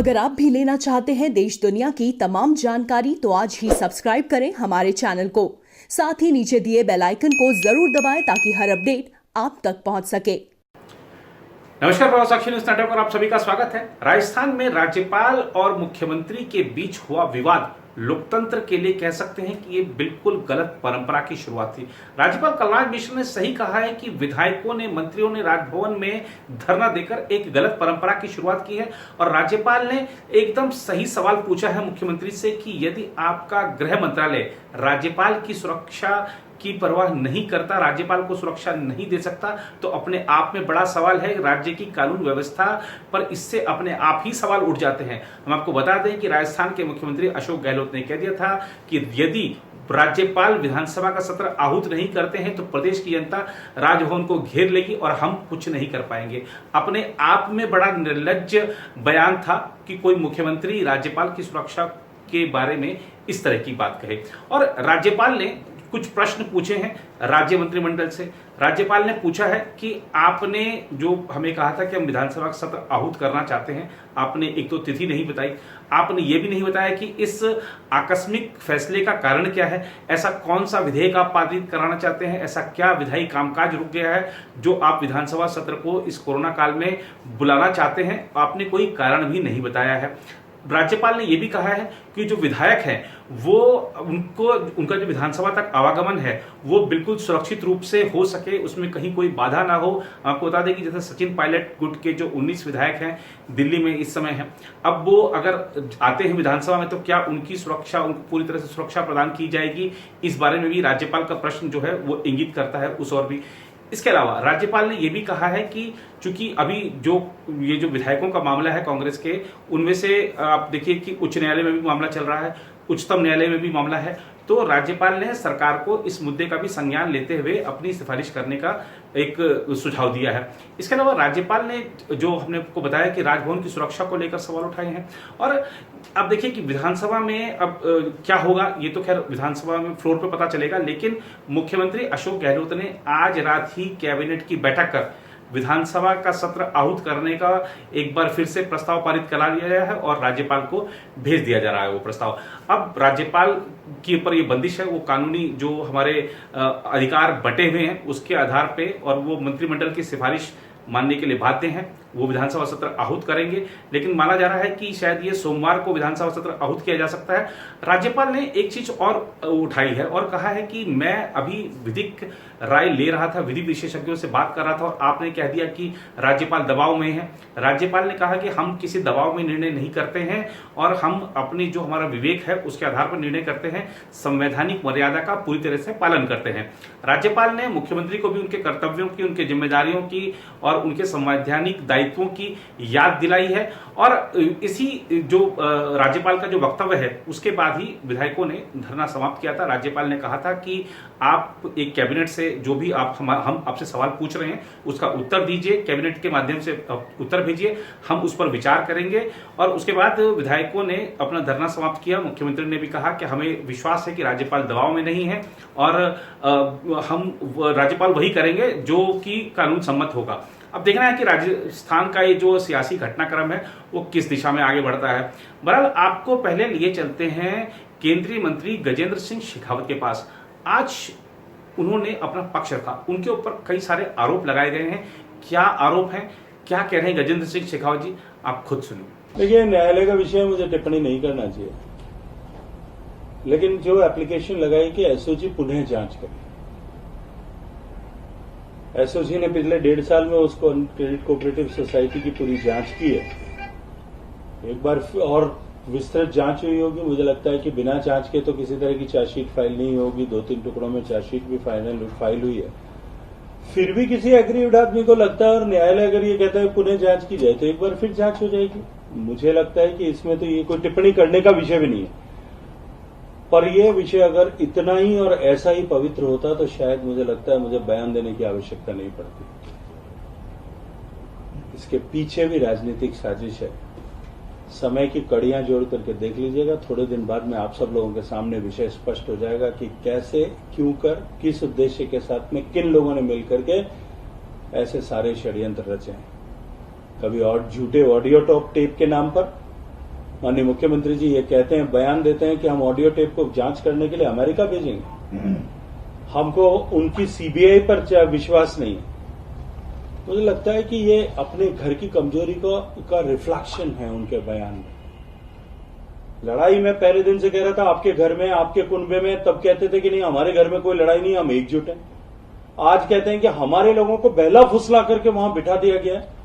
अगर आप भी लेना चाहते हैं देश दुनिया की तमाम जानकारी तो आज ही सब्सक्राइब करें हमारे चैनल को। साथ ही नीचे दिए बेल आइकन को जरूर दबाएं ताकि हर अपडेट आप तक पहुंच सके। नमस्कार, प्रभाव साक्षी न्यूज नेटवर्क पर आप सभी का स्वागत है। राजस्थान में राज्यपाल और मुख्यमंत्री के बीच हुआ विवाद लोकतंत्र के लिए कह सकते हैं कि ये बिल्कुल गलत परंपरा की शुरुआत थी। राज्यपाल कलराज मिश्र ने सही कहा है कि विधायकों ने, मंत्रियों ने राजभवन में धरना देकर एक गलत परंपरा की शुरुआत की है और राज्यपाल ने एकदम सही सवाल पूछा है मुख्यमंत्री से कि यदि आपका गृह मंत्रालय राज्यपाल की सुरक्षा की परवाह नहीं करता, राज्यपाल को सुरक्षा नहीं दे सकता, तो अपने आप में बड़ा सवाल है राज्य की कानून व्यवस्था पर। इससे अपने आप ही सवाल उठ जाते हैं। हम आपको बता दें कि राजस्थान के मुख्यमंत्री अशोक गहलोत ने कह दिया था कि यदि राज्यपाल विधानसभा का सत्र आहूत नहीं करते हैं तो प्रदेश की जनता राजभवन को घेर लेगी और हम कुछ नहीं कर पाएंगे। अपने आप में बड़ा निर्लज्ज बयान था कि कोई मुख्यमंत्री राज्यपाल की सुरक्षा के बारे में इस तरह की बात कहे। और राज्यपाल ने कुछ प्रश्न पूछे हैं राज्य मंत्रिमंडल से। राज्यपाल ने पूछा है कि आपने जो हमें कहा था कि हम विधानसभा का सत्र आहूत करना चाहते हैं, आपने एक तो तिथि नहीं बताई, आपने ये भी नहीं बताया कि इस आकस्मिक फैसले का कारण क्या है, ऐसा कौन सा विधेयक आप पारित कराना चाहते हैं, ऐसा क्या विधायी कामकाज रुक गया है जो आप विधानसभा सत्र को इस कोरोना काल में बुलाना चाहते हैं। आपने कोई कारण भी नहीं बताया है। राज्यपाल ने यह भी कहा है कि जो विधायक हैं वो उनका जो विधानसभा तक आवागमन है वो बिल्कुल सुरक्षित रूप से हो सके, उसमें कहीं कोई बाधा ना हो। आपको बता दें कि जैसे सचिन पायलट गुट के जो 19 विधायक हैं दिल्ली में इस समय हैं, अब वो अगर आते हैं विधानसभा में तो क्या उनकी सुरक्षा, उनको पूरी तरह से सुरक्षा प्रदान की जाएगी, इस बारे में भी राज्यपाल का प्रश्न जो है वो इंगित करता है उस और भी। इसके अलावा राज्यपाल ने यह भी कहा है कि चूंकि अभी ये जो विधायकों का मामला है कांग्रेस के, उनमें से आप देखिए कि उच्च न्यायालय में भी मामला चल रहा है, उच्चतम न्यायालय में भी मामला है, तो राज्यपाल ने सरकार को इस मुद्दे का भी संज्ञान लेते हुए अपनी सिफारिश करने का एक सुझाव दिया है। इसके अलावा राज्यपाल ने जो हमने आपको बताया कि राजभवन की सुरक्षा को लेकर सवाल उठाए हैं। और अब देखिए कि विधानसभा में अब क्या होगा, ये तो खैर विधानसभा में फ्लोर पे पता चलेगा, लेकिन मुख्यमंत्री अशोक गहलोत ने आज रात ही कैबिनेट की बैठक कर विधानसभा का सत्र आहूत करने का एक बार फिर से प्रस्ताव पारित करा लिया गया है और राज्यपाल को भेज दिया जा रहा है वो प्रस्ताव। अब राज्यपाल के ऊपर ये बंदिश है, वो कानूनी जो हमारे अधिकार बटे हुए हैं उसके आधार पे, और वो मंत्रिमंडल की सिफारिश मानने के लिए बाध्य हैं, वो विधानसभा सत्र आहूत करेंगे। लेकिन माना जा रहा है कि शायद ये सोमवार को विधानसभा सत्र आहूत किया जा सकता है। राज्यपाल ने एक चीज और उठाई है और कहा है कि मैं अभी विधिक राय ले रहा था, विधि विशेषज्ञों से बात कर रहा था और आपने कह दिया कि राज्यपाल दबाव में है। राज्यपाल ने कहा कि हम किसी दबाव में निर्णय नहीं करते हैं और हम अपनी जो हमारा विवेक है उसके आधार पर निर्णय करते हैं, संवैधानिक मर्यादा का पूरी तरह से पालन करते हैं। राज्यपाल ने मुख्यमंत्री को भी उनके कर्तव्यों की, उनके जिम्मेदारियों की और उनके संवैधानिक दायित्वों की याद दिलाई है। और इसी जो राज्यपाल का जो वक्तव्य है उसके बाद ही विधायकों ने धरना समाप्त किया था। राज्यपाल ने कहा था कि आप एक कैबिनेट से जो भी हम आपसे सवाल पूछ रहे हैं उसका उत्तर दीजिए, कैबिनेट के माध्यम से उत्तर भेजिए, हम उस पर विचार करेंगे। और उसके बाद विधायकों ने अपना धरना समाप्त किया। मुख्यमंत्री ने भी कहा कि हमें विश्वास है कि राज्यपाल दबाव में नहीं है और हम राज्यपाल वही करेंगे जो कि कानून सम्मत होगा। अब देखना है कि राजस्थान का ये जो सियासी घटनाक्रम है वो किस दिशा में आगे बढ़ता है। बहरहाल आपको पहले लिए चलते हैं केंद्रीय मंत्री गजेंद्र सिंह शेखावत के पास। आज उन्होंने अपना पक्ष रखा, उनके ऊपर कई सारे आरोप लगाए गए हैं। क्या आरोप हैं, क्या कह रहे हैं गजेंद्र सिंह शेखावत जी, आप खुद सुनिए। देखिए, न्यायालय का विषय मुझे टिप्पणी नहीं करना चाहिए, लेकिन जो एप्लीकेशन लगाई कि एसओजी पुनः जांच करे, एसओजी ने पिछले 1.5 साल में उसको क्रेडिट कोऑपरेटिव सोसाइटी की पूरी जांच की है। एक बार और विस्तृत जांच हुई होगी। मुझे लगता है कि बिना जांच के तो किसी तरह की चार्जशीट फाइल नहीं होगी। 2-3 टुकड़ों में चार्जशीट भी फाइल हुई है। फिर भी किसी एग्रीव्ड आदमी को लगता है और न्यायालय अगर ये कहता है पुनः जांच की जाए तो एक बार फिर जांच हो जाएगी। मुझे लगता है कि इसमें तो ये कोई टिप्पणी करने का विषय भी नहीं है। पर यह विषय अगर इतना ही और ऐसा ही पवित्र होता तो शायद मुझे लगता है मुझे बयान देने की आवश्यकता नहीं पड़ती। इसके पीछे भी राजनीतिक साजिश है। समय की कड़ियां जोड़ करके देख लीजिएगा। थोड़े दिन बाद में आप सब लोगों के सामने विषय स्पष्ट हो जाएगा कि कैसे, क्यों कर, किस उद्देश्य के साथ में किन लोगों ने मिलकर के ऐसे सारे षड्यंत्र रचे हैं। कभी और झूठे ऑडियो टेप के नाम पर, माननीय मुख्यमंत्री जी ये कहते हैं, बयान देते हैं कि हम ऑडियो टेप को जांच करने के लिए अमेरिका भेजेंगे। हमको उनकी सीबीआई पर विश्वास नहीं है। मुझे लगता है कि ये अपने घर की कमजोरी का रिफ्लेक्शन है उनके बयान में। लड़ाई मैं पहले दिन से कह रहा था आपके घर में, आपके कुनबे में, तब कहते थे कि नहीं हमारे घर में कोई लड़ाई नहीं, हम एकजुट हैं। आज कहते हैं कि हमारे लोगों को बहला फुसला करके वहां बिठा दिया गया है।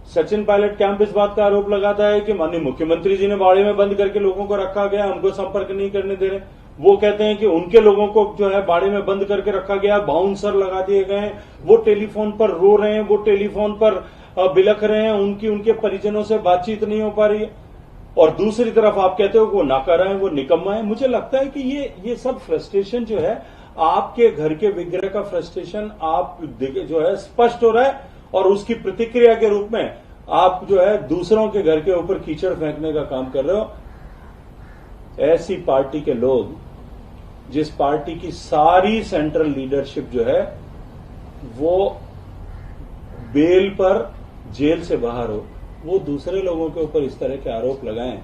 सचिन पायलट कैंप इस बात का आरोप लगाता है कि माननीय मुख्यमंत्री जी ने बाड़े में बंद करके लोगों को रखा गया, हमको संपर्क नहीं करने दे रहे। वो कहते हैं कि उनके लोगों को जो है बाड़े में बंद करके रखा गया, बाउंसर लगा दिए गए हैं, वो टेलीफोन पर रो रहे हैं, वो टेलीफोन पर बिलख रहे हैं, उनके परिजनों से बातचीत नहीं हो पा रही है। और दूसरी तरफ आप कहते हो कि वो नाकारा है, वो निकम्मा है। मुझे लगता है कि ये सब फ्रस्ट्रेशन जो है, आपके घर के विग्रह का फ्रस्ट्रेशन आप जो है स्पष्ट हो रहा है, और उसकी प्रतिक्रिया के रूप में आप जो है दूसरों के घर के ऊपर कीचड़ फेंकने का काम कर रहे हो। ऐसी पार्टी के लोग, जिस पार्टी की सारी सेंट्रल लीडरशिप जो है वो बेल पर जेल से बाहर हो, वो दूसरे लोगों के ऊपर इस तरह के आरोप लगाएं,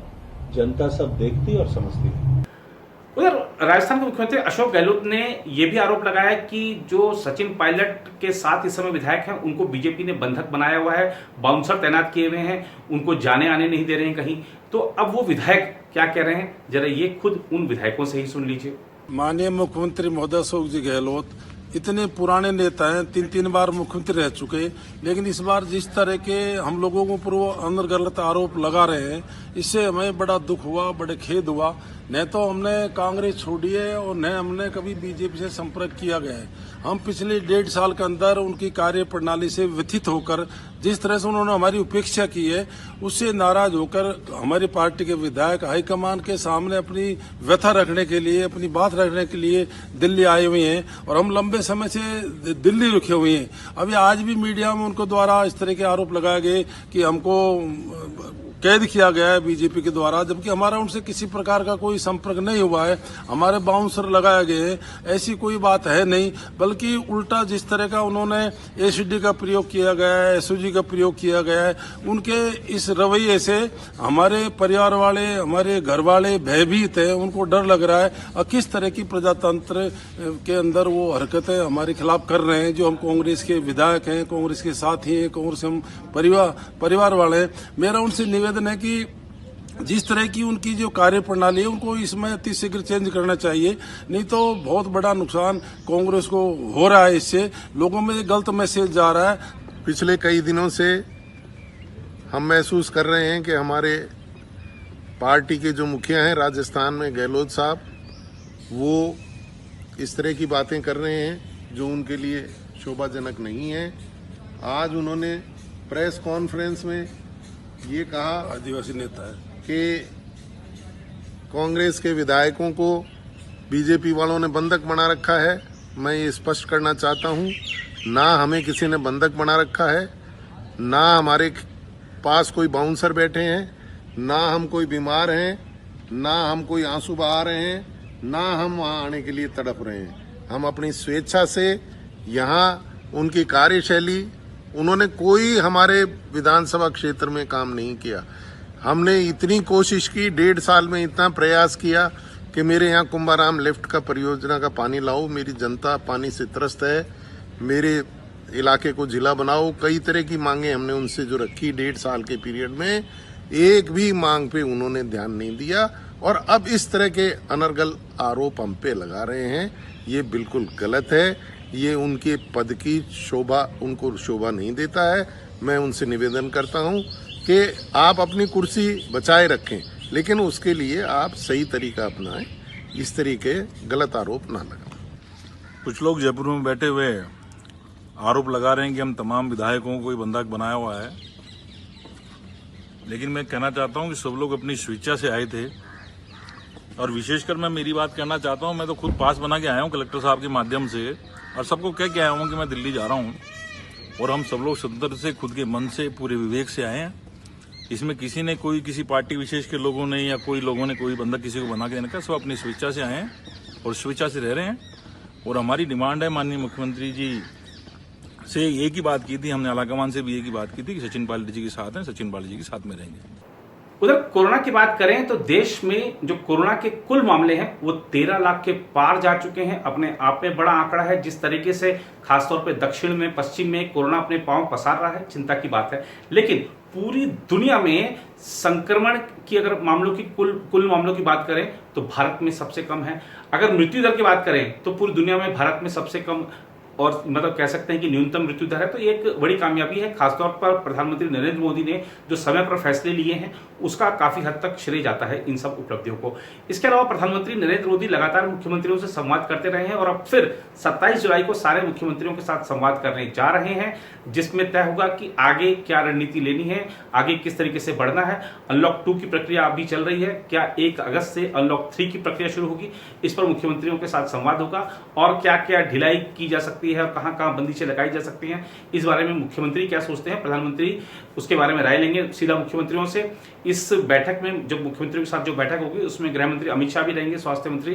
जनता सब देखती और समझती है। उधर राजस्थान के मुख्यमंत्री अशोक गहलोत ने यह भी आरोप लगाया कि जो सचिन पायलट के साथ इस समय विधायक हैं उनको बीजेपी ने बंधक बनाया हुआ है, बाउंसर तैनात किए हुए हैं, उनको जाने आने नहीं दे रहे हैं कहीं। तो अब वो विधायक क्या कह रहे हैं, जरा ये खुद उन विधायकों से ही सुन लीजिए। माननीय मुख्यमंत्री महोदय अशोक जी गहलोत इतने पुराने नेता हैं, 3 बार मुख्यमंत्री रह चुके, लेकिन इस बार जिस तरह के हम लोगों को पूर्व अंदर गलत आरोप लगा रहे हैं, इससे हमें बड़ा दुख हुआ, बड़े खेद हुआ। न तो हमने कांग्रेस छोड़ी है और न हमने कभी बीजेपी से संपर्क किया गया है। हम पिछले 1.5 साल के अंदर उनकी कार्य प्रणाली से व्यथित होकर, जिस तरह से उन्होंने हमारी उपेक्षा की है, उससे नाराज होकर हमारी पार्टी के विधायक हाईकमान के सामने अपनी व्यथा रखने के लिए, अपनी बात रखने के लिए दिल्ली आए हुए हैं, और हम लंबे समय से दिल्ली रुके हुए हैं। अभी आज भी मीडिया में उनको द्वारा इस तरह के आरोप लगाए गए कि हमको कैद किया गया है बीजेपी के द्वारा, जबकि हमारा उनसे किसी प्रकार का कोई संपर्क नहीं हुआ है। हमारे बाउंसर लगाए गए हैं, ऐसी कोई बात है नहीं, बल्कि उल्टा जिस तरह का उन्होंने एसीडी का प्रयोग किया गया है, एसओजी का प्रयोग किया गया है, उनके इस रवैये से हमारे परिवार वाले, हमारे घर वाले भयभीत है, उनको डर लग रहा है। और किस तरह की प्रजातंत्र के अंदर वो हरकतें हमारे खिलाफ कर रहे हैं, जो हम कांग्रेस के विधायक हैं, कांग्रेस के साथी हैं, कांग्रेस हम परिवार वाले हैं। मेरा उनसे निवेदन है कि जिस तरह की उनकी जो कार्य प्रणाली है, उनको इसमें अति शीघ्र चेंज करना चाहिए, नहीं तो बहुत बड़ा नुकसान कांग्रेस को हो रहा है। इससे लोगों में गलत मैसेज जा रहा है। पिछले कई दिनों से हम महसूस कर रहे हैं कि हमारे पार्टी के जो मुखिया हैं राजस्थान में, गहलोत साहब, वो इस तरह की बातें कर रहे हैं जो उनके लिए शोभाजनक नहीं है। आज उन्होंने प्रेस कॉन्फ्रेंस में ये कहा, आदिवासी नेता है, कि कांग्रेस के विधायकों को बीजेपी वालों ने बंधक बना रखा है। मैं ये स्पष्ट करना चाहता हूँ, ना हमें किसी ने बंधक बना रखा है, ना हमारे पास कोई बाउंसर बैठे हैं, ना हम कोई बीमार हैं, ना हम कोई आंसू बहा रहे हैं, ना हम वहाँ आने के लिए तड़प रहे हैं। हम अपनी स्वेच्छा से यहाँ उनकी कार्यशैली, उन्होंने कोई हमारे विधानसभा क्षेत्र में काम नहीं किया। हमने इतनी कोशिश की, 1.5 साल में इतना प्रयास किया कि मेरे यहाँ कुंभाराम लिफ्ट का परियोजना का पानी लाओ, मेरी जनता पानी से त्रस्त है, मेरे इलाके को जिला बनाओ। कई तरह की मांगे हमने उनसे जो रखी 1.5 साल के पीरियड में, एक भी मांग पे उन्होंने ध्यान नहीं दिया। और अब इस तरह के अनर्गल आरोप हम पे लगा रहे हैं, ये बिल्कुल गलत है। ये उनके पद की शोभा, उनको शोभा नहीं देता है। मैं उनसे निवेदन करता हूं कि आप अपनी कुर्सी बचाए रखें, लेकिन उसके लिए आप सही तरीका अपनाएं, इस तरीके गलत आरोप ना लगाएं। कुछ लोग जयपुर में बैठे हुए आरोप लगा रहे हैं कि हम तमाम विधायकों को कोई बंधक बनाया हुआ है, लेकिन मैं कहना चाहता हूं कि सब लोग अपनी स्वेच्छा से आए थे। और विशेषकर मैं मेरी बात कहना चाहता हूं, मैं तो खुद पास बना के आया हूं कलेक्टर साहब के माध्यम से, और सबको कह के आया हूं कि मैं दिल्ली जा रहा हूं। और हम सब लोग सदर से, खुद के मन से, पूरे विवेक से आए हैं। इसमें किसी ने, कोई किसी पार्टी विशेष के लोगों ने या कोई लोगों ने कोई बंधक किसी को बना के देने का, सब अपनी स्वेच्छा से आए हैं और स्वेच्छा से रह रहे हैं। और हमारी डिमांड है, माननीय मुख्यमंत्री जी से एक ही बात की थी, हमने आलाकमान से भी एक ही बात की थी कि सचिन पायलट जी के साथ हैं, सचिन पायलट जी के साथ में रहेंगे। उधर कोरोना की बात करें तो देश में जो कोरोना के कुल मामले हैं वो 13 लाख के पार जा चुके हैं। अपने आप में बड़ा आंकड़ा है। जिस तरीके से खासतौर पे दक्षिण में, पश्चिम में कोरोना अपने पांव पसार रहा है, चिंता की बात है। लेकिन पूरी दुनिया में संक्रमण की अगर मामलों की कुल मामलों की बात करें तो भारत में सबसे कम है। अगर मृत्यु दर की बात करें तो पूरी दुनिया में भारत में सबसे कम और मतलब कह सकते हैं कि न्यूनतम मृत्यु दर है। तो ये एक बड़ी कामयाबी है। खासतौर पर प्रधानमंत्री नरेंद्र मोदी ने जो समय पर फैसले लिए हैं उसका काफी हद तक श्रेय जाता है इन सब उपलब्धियों को। इसके अलावा प्रधानमंत्री नरेंद्र मोदी लगातार मुख्यमंत्रियों से संवाद करते रहे हैं और अब फिर 27 जुलाई को सारे मुख्यमंत्रियों के साथ संवाद करने जा रहे हैं, जिसमें तय होगा कि आगे क्या रणनीति लेनी है, आगे किस तरीके से बढ़ना है। अनलॉक 2 की प्रक्रिया अभी चल रही है, क्या 1 अगस्त से अनलॉक 3 की प्रक्रिया शुरू होगी, इस पर मुख्यमंत्रियों के साथ संवाद होगा। और क्या क्या ढिलाई की जा सकती है और कहां कहां बंदिशें लगाई जा सकती हैं, इस बारे में मुख्यमंत्री क्या सोचते हैं, प्रधानमंत्री उसके बारे में राय लेंगे सीधा मुख्यमंत्रियों से। इस बैठक में जब मुख्यमंत्रियों के साथ जो बैठक होगी उसमें गृह मंत्री अमित शाह भी रहेंगे, स्वास्थ्य मंत्री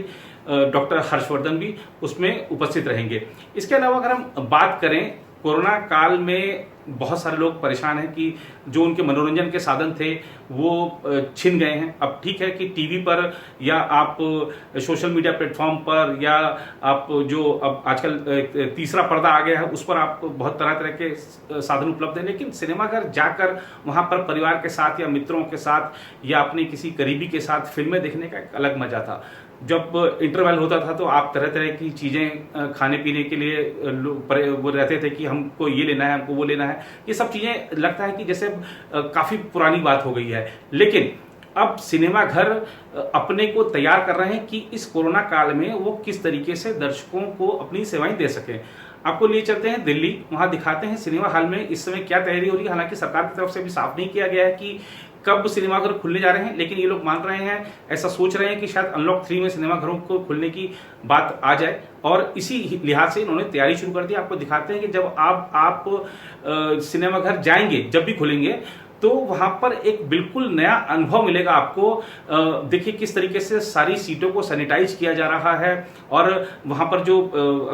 डॉक्टर हर्षवर्धन भी उसमें उपस्थित रहेंगे। इसके अलावा अगर हम बात करें, कोरोना काल में बहुत सारे लोग परेशान हैं कि जो उनके मनोरंजन के साधन थे वो छिन गए हैं। अब ठीक है कि टीवी पर या आप सोशल मीडिया प्लेटफॉर्म पर या आप जो अब आजकल तीसरा पर्दा आ गया है उस पर आप बहुत तरह तरह के साधन उपलब्ध हैं, लेकिन सिनेमाघर जाकर वहां पर परिवार के साथ या मित्रों के साथ या अपने किसी करीबी के साथ फिल्में देखने का एक अलग मजा था। जब इंटरवल होता था तो आप तरह तरह की चीजें खाने पीने के लिए वो रहते थे कि हमको ये लेना है, हमको वो लेना है। ये सब चीजें लगता है कि जैसे काफी पुरानी बात हो गई है। लेकिन अब सिनेमाघर अपने को तैयार कर रहे हैं कि इस कोरोना काल में वो किस तरीके से दर्शकों को अपनी सेवाएं दे सकें। आपको लिए चलते हैं दिल्ली, वहां दिखाते हैं सिनेमा हॉल में इस समय क्या तैयारी हो रही है। हालांकि सरकार की तरफ से भी साफ नहीं किया गया है कि कब सिनेमाघर खुलने जा रहे हैं, लेकिन ये लोग मान रहे हैं, ऐसा सोच रहे हैं कि शायद अनलॉक 3 में सिनेमाघरों को खुलने की बात आ जाए और इसी लिहाज से इन्होंने तैयारी शुरू कर दी। आपको दिखाते हैं कि जब आप सिनेमाघर जाएंगे, जब भी खुलेंगे तो वहां पर एक बिल्कुल नया अनुभव मिलेगा आपको। देखिए किस तरीके से सारी सीटों को सैनिटाइज किया जा रहा है और वहां पर जो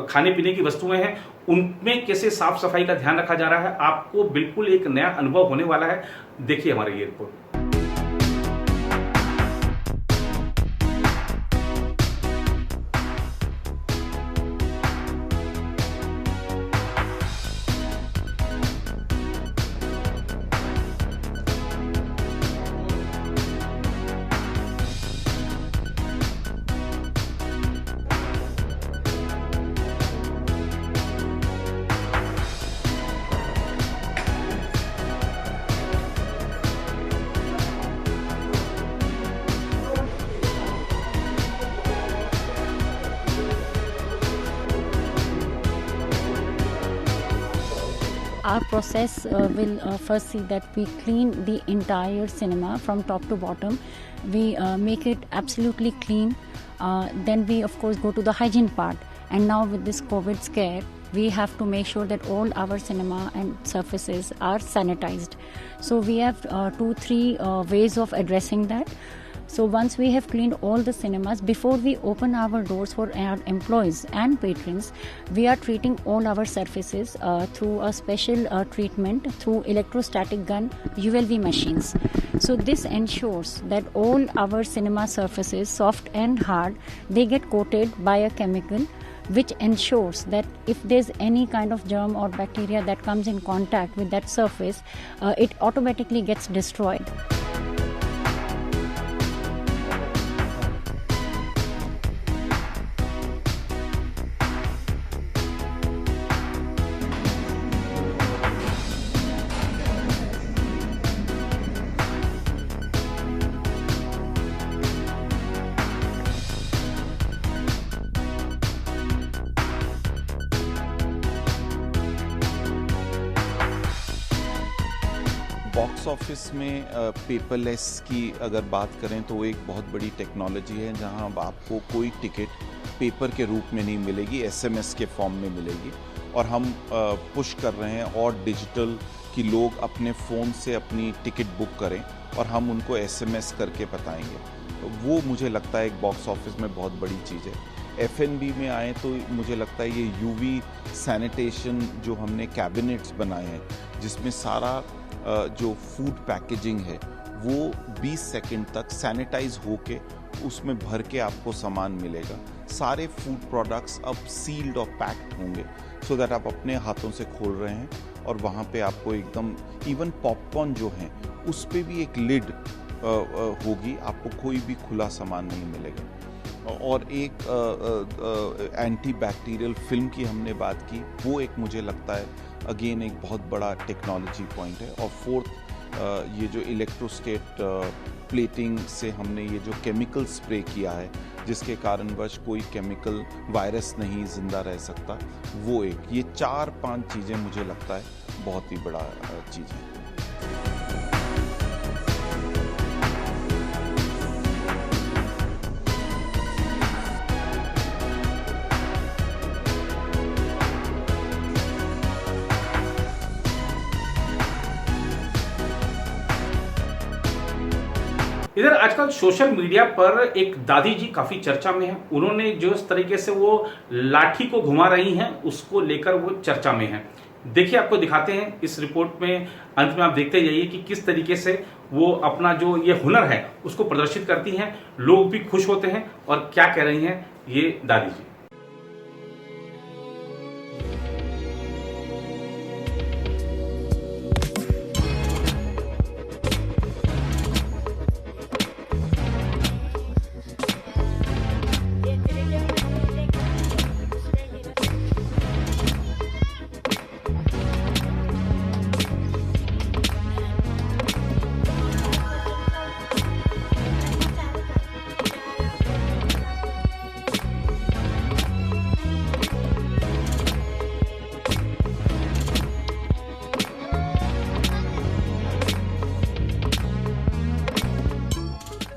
खाने पीने की वस्तुएं हैं उनमें कैसे साफ सफाई का ध्यान रखा जा रहा है। आपको बिल्कुल एक नया अनुभव होने वाला है। देखिए हमारी ये report. Our process will first see that we clean the entire cinema from top to bottom. We make it absolutely clean. Then we of course go to the hygiene part. And now with this COVID scare, we have to make sure that all our cinema and surfaces are sanitized. So we have 2-3 ways of addressing that. So once we have cleaned all the cinemas, before we open our doors for our employees and patrons, we are treating all our surfaces through a special treatment through electrostatic gun ULV machines. So this ensures that all our cinema surfaces, soft and hard, they get coated by a chemical which ensures that if there's any kind of germ or bacteria that comes in contact with that surface, it automatically gets destroyed. Box office में paperless की अगर बात करें तो वो एक बहुत बड़ी टेक्नोलॉजी है जहां अब आपको कोई टिकट पेपर के रूप में नहीं मिलेगी, एसएमएस के फॉर्म में मिलेगी। और हम पुश कर रहे हैं और डिजिटल कि लोग अपने फ़ोन से अपनी टिकट बुक करें और हम उनको एसएमएस करके बताएंगे। तो वो मुझे लगता है एक बॉक्स ऑफिस में बहुत बड़ी चीज़ है। F&B में आए तो मुझे लगता है ये यूवी सैनिटेशन जो हमने कैबिनेट्स बनाए हैं, जिसमें सारा जो फूड पैकेजिंग है वो 20 सेकंड तक सैनिटाइज होके उसमें भर के आपको सामान मिलेगा। सारे फूड प्रोडक्ट्स अब सील्ड और पैक्ड होंगे, सो दैट आप अपने हाथों से खोल रहे हैं और वहाँ पे आपको एकदम, इवन पॉपकॉर्न जो हैं उस पे भी एक लिड होगी, आपको कोई भी खुला सामान नहीं मिलेगा। और एक एंटी बैक्टीरियल फिल्म की हमने बात की, वो एक मुझे लगता है अगेन एक बहुत बड़ा टेक्नोलॉजी पॉइंट है। और फोर्थ ये जो इलेक्ट्रोस्टेट प्लेटिंग से हमने ये जो केमिकल स्प्रे किया है, जिसके कारणवश कोई केमिकल वायरस नहीं जिंदा रह सकता, वो एक, ये 4-5 चीज़ें मुझे लगता है बहुत ही बड़ा चीज़ है। इधर आजकल सोशल मीडिया पर एक दादी जी काफी चर्चा में है। उन्होंने जो इस तरीके से वो लाठी को घुमा रही हैं, उसको लेकर वो चर्चा में है। देखिए, आपको दिखाते हैं इस रिपोर्ट में, अंत में आप देखते जाइए कि किस तरीके से वो अपना जो ये हुनर है उसको प्रदर्शित करती हैं। लोग भी खुश होते हैं। और क्या कह रही हैं ये दादी जी।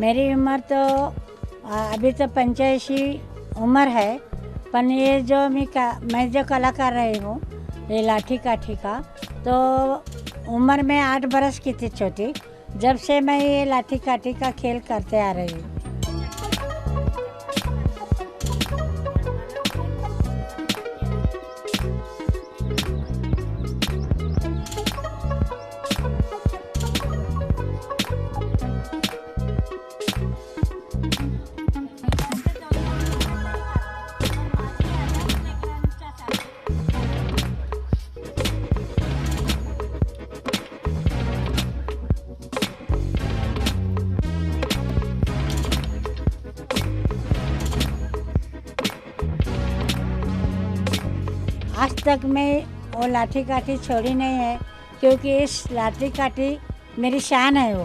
मेरी उम्र तो अभी तो 85 उम्र है, पर ये जो मैं जो कला कर रही हूँ, ये लाठी काठी का, तो उम्र में 8 बरस की थी छोटी, जब से मैं ये लाठी काठी का खेल करते आ रही हूँ। आज तक मैं वो लाठी काठी छोड़ी नहीं है, क्योंकि इस लाठी काठी मेरी शान है वो,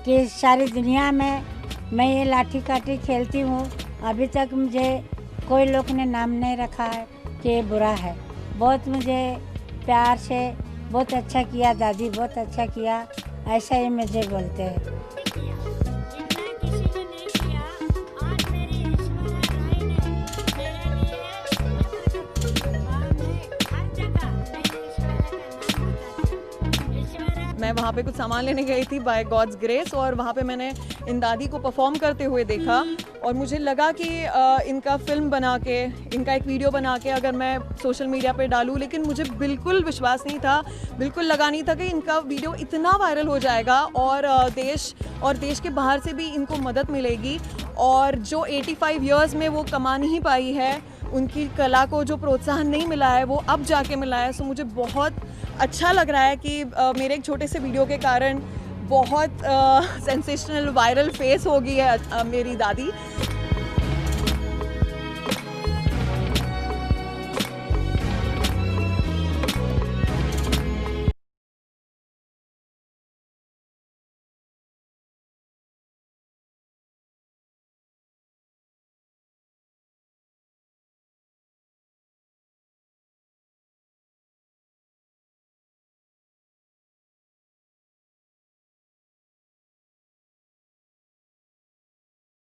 कि सारी दुनिया में मैं ये लाठी काठी खेलती हूँ। अभी तक मुझे कोई लोग ने नाम नहीं रखा है कि ये बुरा है। बहुत मुझे प्यार से बहुत अच्छा किया दादी, बहुत अच्छा किया, ऐसा ही मुझे बोलते हैं। मैं वहाँ पे कुछ सामान लेने गई थी बाय गॉड्स ग्रेस, और वहाँ पे मैंने इन दादी को परफॉर्म करते हुए देखा, और मुझे लगा कि इनका फिल्म बना के, इनका एक वीडियो बना के अगर मैं सोशल मीडिया पे डालूँ, लेकिन मुझे बिल्कुल विश्वास नहीं था, बिल्कुल लगा नहीं था कि इनका वीडियो इतना वायरल हो जाएगा और देश के बाहर से भी इनको मदद मिलेगी। और जो 85 इयर्स में वो कमा नहीं पाई है, उनकी कला को जो प्रोत्साहन नहीं मिला है, वो अब जाके मिला है। सो मुझे बहुत अच्छा लग रहा है कि मेरे एक छोटे से वीडियो के कारण बहुत सेंसेशनल वायरल फेस हो गई है मेरी दादी।